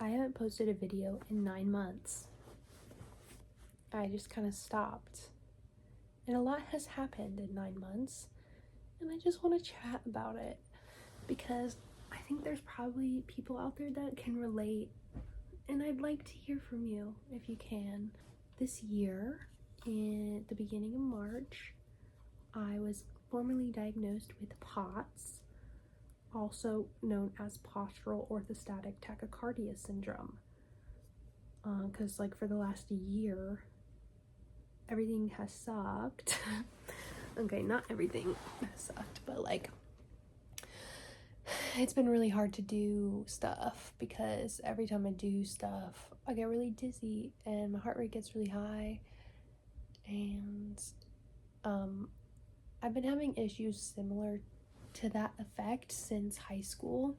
I haven't posted a video in 9 months. I just kind of stopped. And a lot has happened in 9 months. And I just want to chat about it because I think there's probably people out there that can relate. And I'd like to hear from you if you can. This year, in the beginning of March, I was formally diagnosed with POTS, also known as postural orthostatic tachycardia syndrome. Because like for the last year, everything has sucked. Okay, not everything has sucked, but like it's been really hard to do stuff because every time I do stuff, I get really dizzy and my heart rate gets really high. And I've been having issues similar to that effect since high school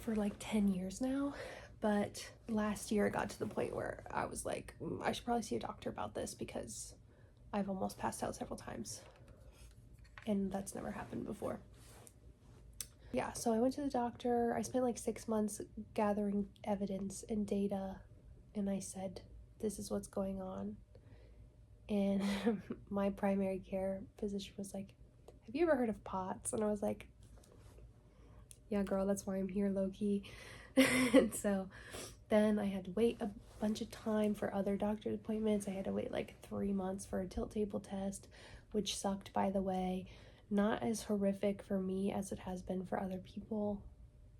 for like 10 years now. But last year it got to the point where I was like, I should probably see a doctor about this because I've almost passed out several times. And that's never happened before. Yeah, so I went to the doctor. I spent like 6 months gathering evidence and data. And I said, this is what's going on. And my primary care physician was like, have you ever heard of POTS? And I was like, yeah, girl, that's why I'm here, low-key. And so then I had to wait a bunch of time for other doctor's appointments. I had to wait like 3 months for a tilt table test, which sucked, by the way. Not as horrific for me as it has been for other people,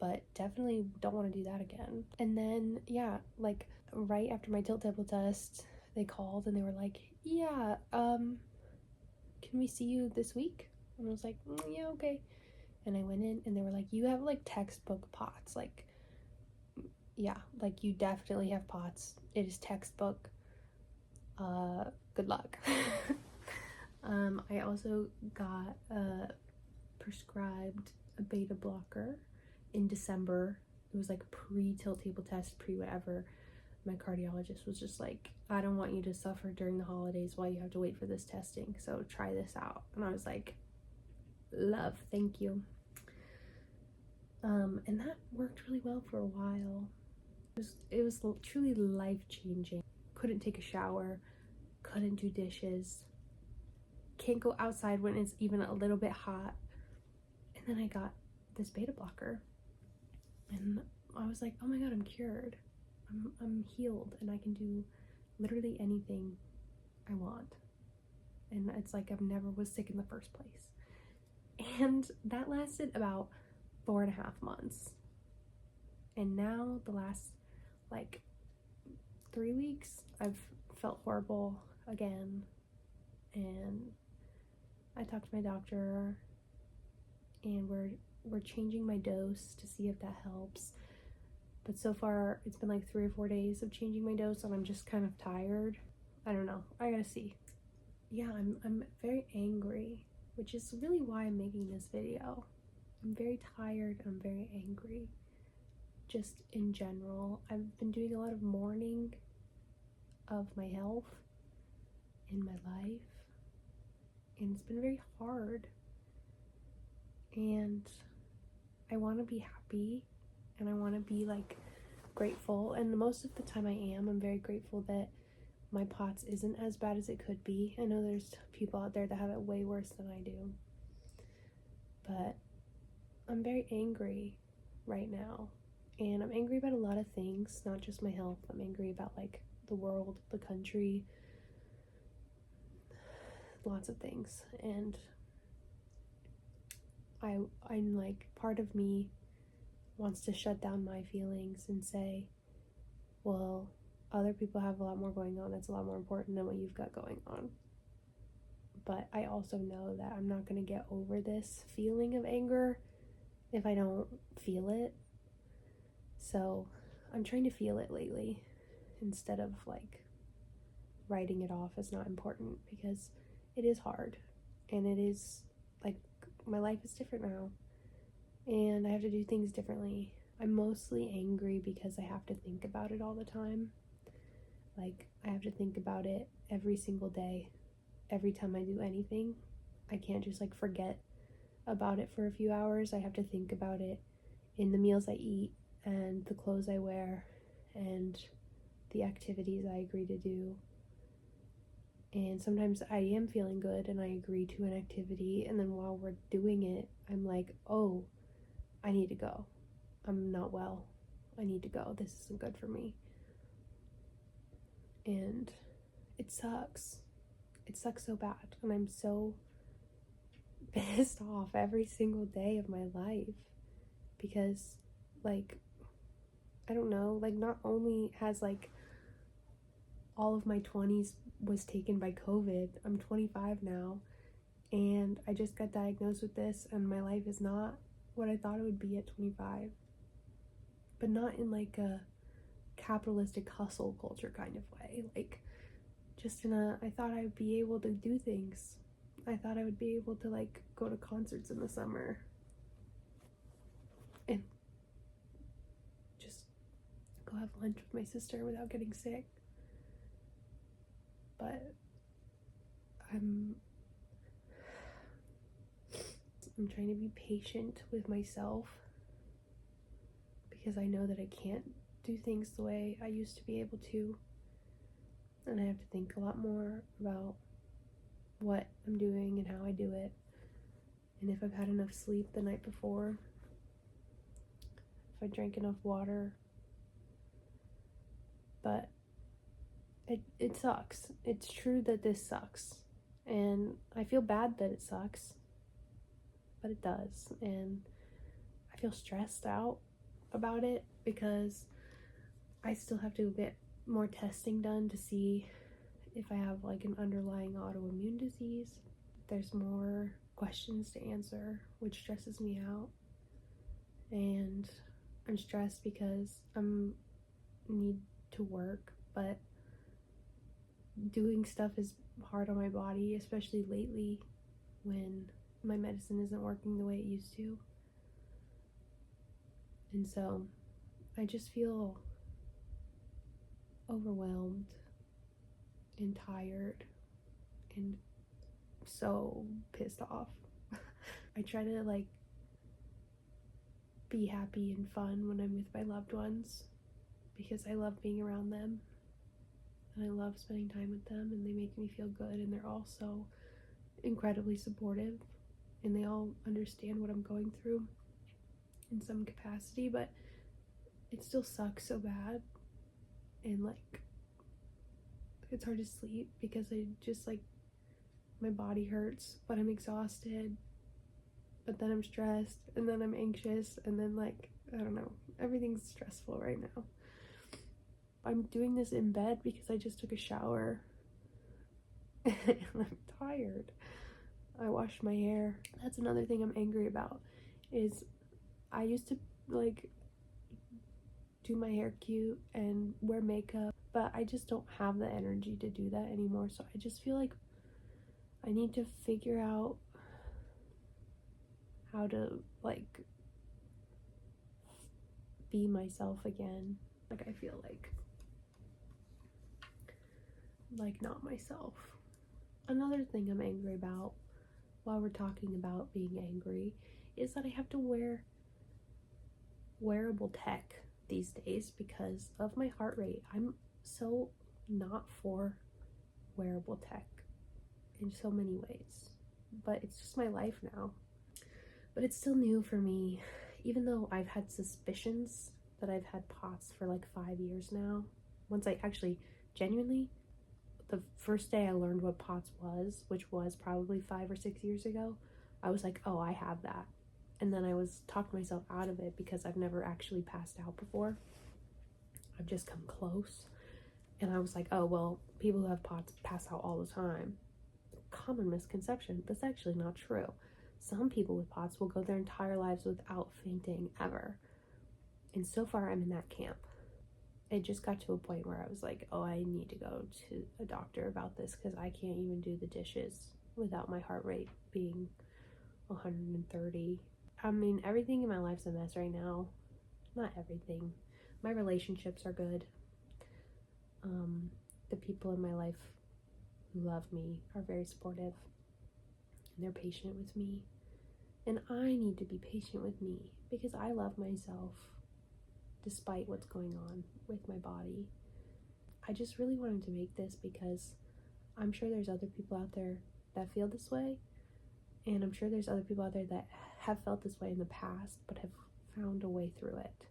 but definitely don't want to do that again. And then, yeah, like right after my tilt table test, they called and they were like, yeah, can we see you this week? And I was like, yeah, okay. And I went in and they were like, you have like textbook POTS. Like, yeah, like you definitely have POTS. It is textbook. Good luck. I also got prescribed a beta blocker in December. It was like pre-tilt table test, pre-whatever. My cardiologist was just like, I don't want you to suffer during the holidays while you have to wait for this testing, so try this out. And I was like, love, thank you. And that worked really well for a while. It was truly life-changing. Couldn't take a shower, couldn't do dishes, can't go outside when it's even a little bit hot. And then I got this beta blocker and I was like, oh my god, I'm cured. I'm healed and I can do literally anything I want. And it's like I've never was sick in the first place. And that lasted about 4.5 months. And now the last like 3 weeks, I've felt horrible again. And I talked to my doctor and we're changing my dose to see if that helps. But so far it's been like 3 or 4 days of changing my dose and I'm just kind of tired. I don't know. I gotta see. Yeah, I'm very angry, which is really why I'm making this video. I'm very tired and I'm very angry. Just in general. I've been doing a lot of mourning of my health in my life. And it's been very hard. And I want to be happy and I want to be like grateful, and most of the time I am. I'm very grateful that my POTS isn't as bad as it could be. I know there's people out there that have it way worse than I do, but I'm very angry right now, and I'm angry about a lot of things, not just my health. I'm angry about like the world, the country, lots of things. And I'm like, part of me wants to shut down my feelings and say, well, other people have a lot more going on. It's a lot more important than what you've got going on. But I also know that I'm not going to get over this feeling of anger if I don't feel it. So I'm trying to feel it lately instead of like writing it off as not important, because it is hard and it is like my life is different now and I have to do things differently. I'm mostly angry because I have to think about it all the time. Like, I have to think about it every single day, every time I do anything. I can't just like forget about it for a few hours. I have to think about it in the meals I eat and the clothes clothes I wear and the activities I agree to do. And sometimes I am feeling good and I agree to an activity, and then while we're doing it, I'm like, oh, I need to go. I'm not well. I need to go. This isn't good for me. And it sucks. It sucks so bad. And I'm so pissed off every single day of my life because, like, I don't know, like, not only has, like, all of my 20s was taken by COVID. I'm 25 now, and I just got diagnosed with this, and my life is not what I thought it would be at 25. But not in, like, a capitalistic hustle culture kind of way. Like, just in a, I thought I would be able to do things. I thought I would be able to, like, go to concerts in the summer and just go have lunch with my sister without getting sick. But I'm trying to be patient with myself because I know that I can't do things the way I used to be able to, and I have to think a lot more about what I'm doing and how I do it, and if I've had enough sleep the night before, if I drank enough water. But it sucks. It's true that this sucks, and I feel bad that it sucks, but it does. And I feel stressed out about it because I still have to get more testing done to see if I have, like, an underlying autoimmune disease. There's more questions to answer, which stresses me out. And I'm stressed because I need to work, but doing stuff is hard on my body, especially lately when my medicine isn't working the way it used to. And so I just feel overwhelmed and tired and so pissed off. I try to, like, be happy and fun when I'm with my loved ones because I love being around them and I love spending time with them, and they make me feel good, and they're all so incredibly supportive, and they all understand what I'm going through in some capacity. But it still sucks so bad, and, like, it's hard to sleep because I just, like, my body hurts, but I'm exhausted, but then I'm stressed, and then I'm anxious, and then, like, I don't know, everything's stressful right now. I'm doing this in bed because I just took a shower and I'm tired. I washed my hair. That's another thing I'm angry about, is I used to, like, do my hair cute and wear makeup, but I just don't have the energy to do that anymore. So I just feel like I need to figure out how to, like, be myself again. Like, I feel like not myself. Another thing I'm angry about, while we're talking about being angry, is that I have to wear wearable tech these days because of my heart rate. I'm so not for wearable tech in so many ways, but it's just my life now. But it's still new for me, even though I've had suspicions that I've had POTS for like 5 years now. Once I actually genuinely, the first day I learned what POTS was, which was probably 5 or 6 years ago, I was like, oh, I have that. And then I was talking myself out of it because I've never actually passed out before. I've just come close. And I was like, oh, well, people who have POTS pass out all the time. Common misconception. That's actually not true. Some people with POTS will go their entire lives without fainting ever. And so far, I'm in that camp. It just got to a point where I was like, oh, I need to go to a doctor about this because I can't even do the dishes without my heart rate being 130. I mean, everything in my life's a mess right now. Not everything. My relationships are good. The people in my life who love me are very supportive. And they're patient with me. And I need to be patient with me because I love myself. despite what's going on with my body. I just really wanted to make this because I'm sure there's other people out there that feel this way, and I'm sure there's other people out there that have felt this way in the past but have found a way through it.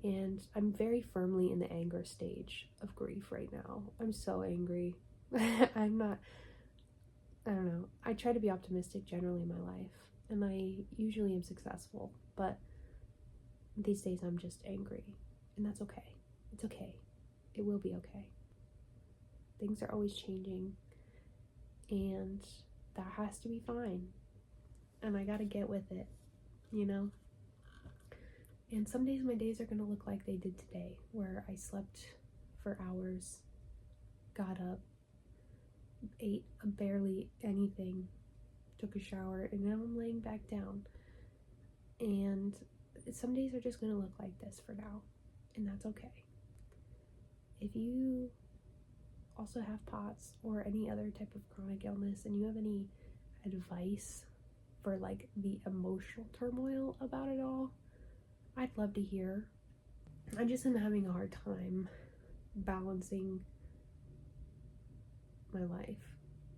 And I'm very firmly in the anger stage of grief right now. I'm so angry. I don't know. I try to be optimistic generally in my life, and I usually am successful, but these days I'm just angry, and that's okay. It's okay. It will be okay. Things are always changing, and that has to be fine, and I gotta get with it, you know? And some days my days are gonna look like they did today, where I slept for hours, got up, ate barely anything, took a shower, and now I'm laying back down. And some days are just gonna look like this for now, and that's okay. If you also have POTS or any other type of chronic illness, and you have any advice for like the emotional turmoil about it all, I'd love to hear. I just am having a hard time balancing my life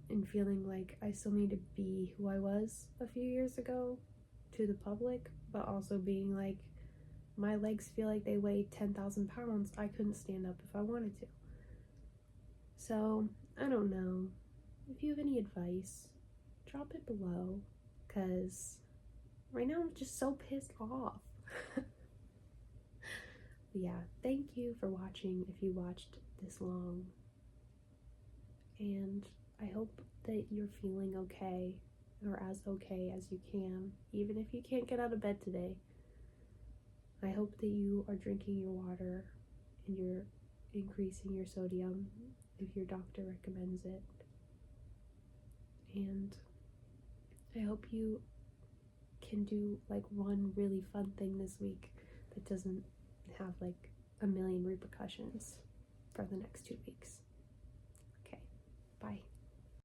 and feeling like I still need to be who I was a few years ago to the public, but also being like, my legs feel like they weigh 10,000 pounds. I couldn't stand up if I wanted to. So, I don't know. If you have any advice, drop it below, because right now I'm just so pissed off. Yeah, thank you for watching if you watched this long. And I hope that you're feeling okay, or as okay as you can, even if you can't get out of bed today. I hope that you are drinking your water and you're increasing your sodium if your doctor recommends it. And I hope you can do like one really fun thing this week that doesn't have like a million repercussions for the next 2 weeks. Okay, bye.